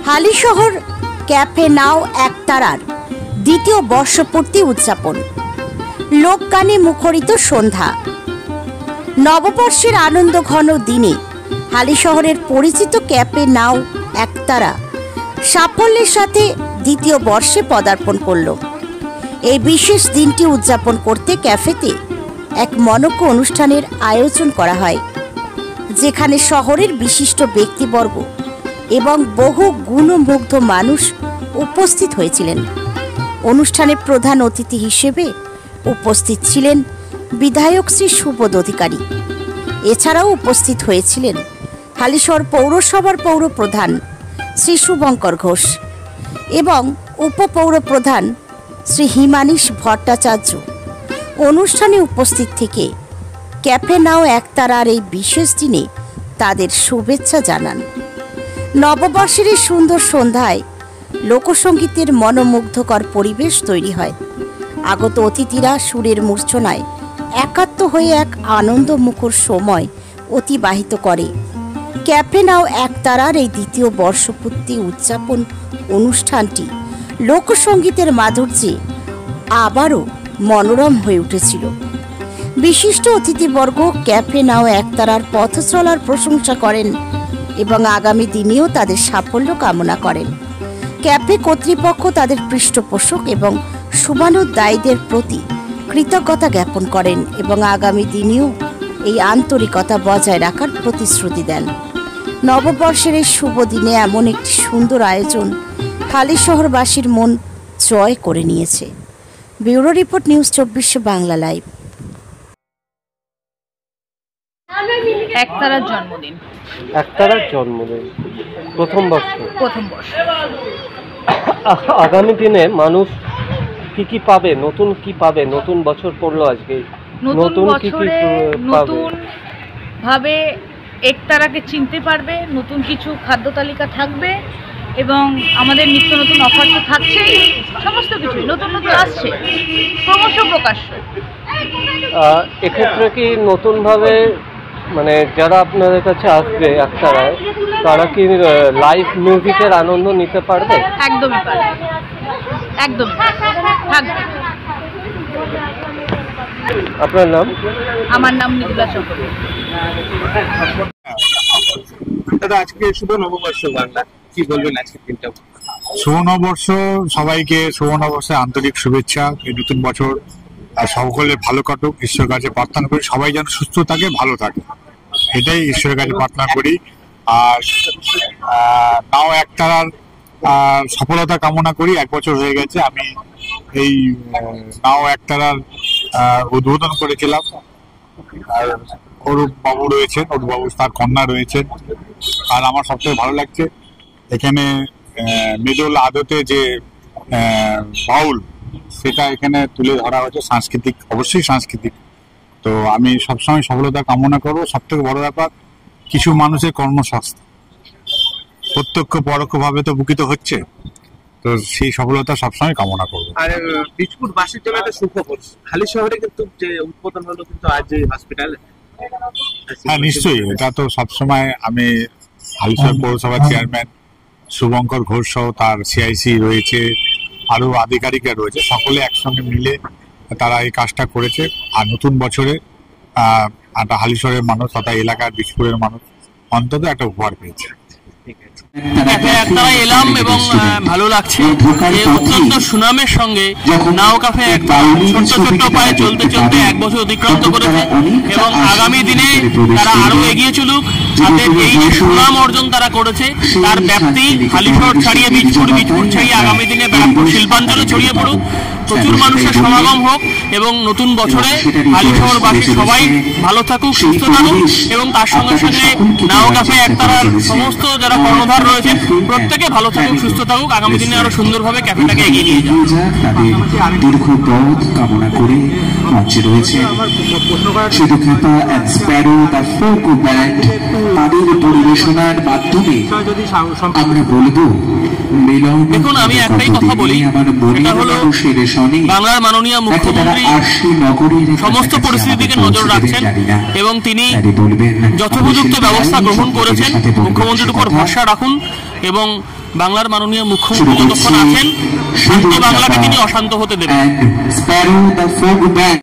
Halisahar cafe নাও একতারার দ্বিতীয় বর্ষপূর্তি উদযাপন, লোকগানে মুখরিত সন্ধ্যা। নববর্ষের আনন্দ ঘন দিনে হালিশহরের পরিচিত ক্যাফে নাও একতারা সাফল্যের সাথে দ্বিতীয় বর্ষে পদার্পণ করল। এই বিশেষ দিনটি উদযাপন করতে ক্যাফেতে এক মনোজ্ঞ অনুষ্ঠানের আয়োজন করা হয়, যেখানে শহরের বিশিষ্ট ব্যক্তিবর্গ এবং বহু গুণমুগ্ধ মানুষ উপস্থিত হয়েছিলেন। অনুষ্ঠানে প্রধান অতিথি হিসেবে উপস্থিত ছিলেন বিধায়ক শ্রী সুবোধ অধিকারী। এছাড়াও উপস্থিত হয়েছিলেন হালিশহর পৌরসভার পৌরপ্রধান শ্রী শুভঙ্কর ঘোষ এবং উপপৌরপ্রধান শ্রী হিমানীশ ভট্টাচার্য। অনুষ্ঠানে উপস্থিত থেকে ক্যাফে নাও একতারার এই বিশেষ দিনে তাদের শুভেচ্ছা জানান। নববর্ষের এই সুন্দর সন্ধ্যায় লোকসঙ্গীতের মনোমুগ্ধকর পরিবেশ তৈরি হয়। আগত অতিথিরা সুরের মূর্ছনায় একাত্ম হয়ে এক আনন্দমুখর সময় অতিবাহিত করে। ক্যাফে নাও একতারার এই দ্বিতীয় বর্ষপূর্তি উদযাপন অনুষ্ঠানটি লোকসঙ্গীতের মাধুর্যে আবারও মনোরম হয়ে উঠেছিল। বিশিষ্ট অতিথিবর্গ ক্যাফে নাও একতারার পথ চলার প্রশংসা করেন এবং আগামী দিনেও তাদের সাফল্য কামনা করেন। ক্যাফে কর্তৃপক্ষ তাদের পৃষ্ঠপোষক এবং শুভানুদ্দায়ীদের প্রতি কৃতজ্ঞতা জ্ঞাপন করেন এবং আগামী দিনেও এই আন্তরিকতা বজায় রাখার প্রতিশ্রুতি দেন। নববর্ষের এই শুভ দিনে এমন একটি সুন্দর আয়োজন হালিশহরবাসীর মন জয় করে নিয়েছে। Bureau report, news 24 Bangla live. একতারার জন্মদিন, একতারার জন্মদিন, প্রথম বর্ষ। আগামী দিনে মানুষ কি পাবে, নতুন কি পাবে? নতুন বছর পড়লো আজকে, নতুন কি নতুন ভাবে একতারাকে চিনতে পারবে, নতুন কিছু খাদ্য তালিকা থাকবে এবং আমাদের নিত্য নতুন অফার তো থাকছেই, সমস্ত কিছুই নতুন নতুন আসছে, ক্রমশ প্রকাশ্য। এক্ষেত্রে কি নতুনভাবে মানে যারা আপনাদের কাছে আসবে একতারায়, তারা কি লাইভ মিউজিকের আনন্দ নিতে পারবে? একদমই পারবে, একদমই থাকবে। আপনার নাম? আমার নাম নিতুলা চক্রবর্তী। দাদা, আজকে শুভ নববর্ষ বাংলা, কি বলবেন আজকের দিনটা? শুভ নববর্ষ, সবাইকে শুভ নববর্ষে আন্তরিক শুভেচ্ছা। এই নতুন বছর সকলে ভালো কাটুক, ঈশ্বরের কাছে প্রার্থনা করি সবাই যেন সুস্থ থাকে, ভালো থাকে, এটাই ঈশ্বরের কাছে প্রার্থনা করি। আর নাও একতারার সফলতা কামনা করি। 1 বছর হয়ে গেছে আমি এই নাও একতারার উদ্বোধন করেছিলাম। আর অরূপ বাবু রয়েছেন, অরূপ বাবু তার কন্যা রয়েছেন। আর আমার সবথেকে ভালো লাগছে এখানে মিডল আদতে যে বাউল, সেটা এখানে তুলে ধরা হয়েছে, সাংস্কৃতিক, অবশ্যই সাংস্কৃতিক। তো আমি সবসময় সফলতা কামনা করবো। সব থেকে বড় ব্যাপার, কিছু মানুষের কর্মসংস্থান প্রত্যক্ষ পরোক্ষভাবে তো বুকিত হচ্ছে, তো সেই সফলতা সবসময় কামনা করবো। আর বীজপুরবাসীর জন্য একটা সুখবর, হালিশহরে কিন্তু যে উদ্বোধন হলো কিন্তু আজ হসপিটাল। হ্যাঁ, নিশ্চয়ই, এটা তো সবসময় আমি হালিশহর পৌরসভার চেয়ারম্যান শুভঙ্কর ঘোষ সহ তার সিআইসি রয়েছে, আরো আধিকারিকরা রয়েছে, সকলে একসঙ্গে মিলে তারা এই কাজটা করেছে। আর নতুন বছরে হালিশহরের মানুষ তথা এলাকার বীজপুরের মানুষ অন্তত একটা উপহার পেয়েছে। একতারায় এলাম এবং ভালো লাগছে যে অত্যন্ত সুনামের সঙ্গে নাও ক্যাফে ছোট্ট ছোট্ট পায়ে চলতে চলতে 1 বছর অতিক্রান্ত করেছে এবং আগামী দিনে তারা আরো এগিয়ে চলুক। তাদের এই যে সুনাম অর্জন তারা করেছে তার ব্যাপ্তি হালিশহর ছাড়িয়ে বীজপুর, বীজপুর ছাড়িয়ে আগামী দিনে ব্যারাকপুর শিল্পাঞ্চলে ছড়িয়ে পড়ুক, প্রচুর মানুষের সমাগম হোক এবং নতুন বছরে হালিশহরবাসী সবাই ভালো থাকুক, সুস্থ থাকুক এবং তার সঙ্গে সঙ্গে নাও ক্যাফে একতারার সমস্ত যারা কর্ণধার রয়েছে প্রত্যেকে ভালো থাকুক, সুস্থ থাকুক, আগামী দিনে আরো সুন্দরভাবে ক্যাফেটাকে এগিয়ে নিয়ে যাক। দীর্ঘ পথ কামনা করে মঞ্চে রয়েছে শুধু খ্যাপা অ্যান্ড স্প্যারো তার ফোক ব্যান্ড। তাদের পরিবেশনার মাধ্যমে আমরা বলবো মিলন। দেখুন, আমি একটাই কথা বলি, এটা হলো বাংলার মাননীয় মুখ্যমন্ত্রী সমস্ত পরিস্থিতিকে নজর রাখছেন এবং তিনি যথোপযুক্ত ব্যবস্থা গ্রহণ করেছেন। মুখ্যমন্ত্রীর উপর ভরসা রাখুন এবং বাংলার মাননীয় মুখ্যমন্ত্রী যতক্ষণ আছেন শান্ত বাংলাকে তিনি অশান্ত হতে দেবেন। Sparrow the folk band.